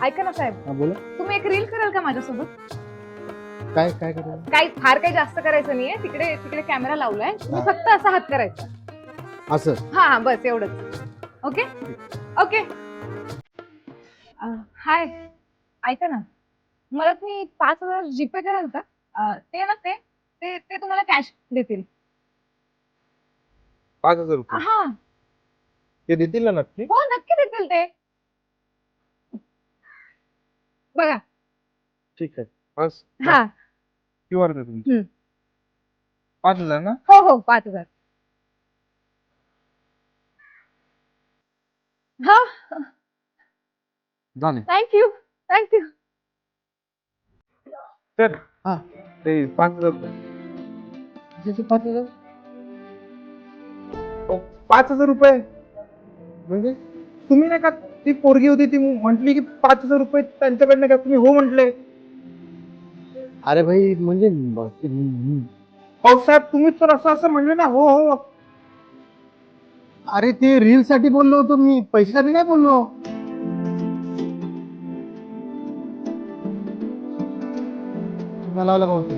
ऐका ना साहेब, हा बोला. तुम्ही एक रील कराल का माझ्यासोबत? काय काय करायचं? फार काही जास्त करायचं नाहीये. तिकडे तिकडे कॅमेरा लावलाय, तुम्ही हा. फक्त असा हात करायचा. असं हा बस एवढंच. Okay okay. हाय, ऐका ना, मला तुम्ही 5,000 जीपे कराल का? ते ना ते ते ते तुम्हाला कॅश देतील. 5,000 रुपये हा, ते देतील ना नक्की? हो नक्की देतील ते. बघा. ठीक आहे. बस हा. क्यूआर दे तुमची. हम्म. 5,000 ना? हो हो 5,000. हा, झाले. Thank you thank you. तर हा ते 5,000 त्याचे 5,000 5,000 रुपये म्हणजे तुम्ही नाही का ती पोरगी होती ती म्हटली की 5,000 रुपये त्यांच्याकडनं का तुम्ही हो म्हटले. अरे भाई म्हणजे हो साहेब तुम्हीच तर असं असं म्हणले ना हो हो. अरे ते रील साठी बोललो होतो मी, पैशासाठी नाही बोललो. तुम्हाला लावला का होतो?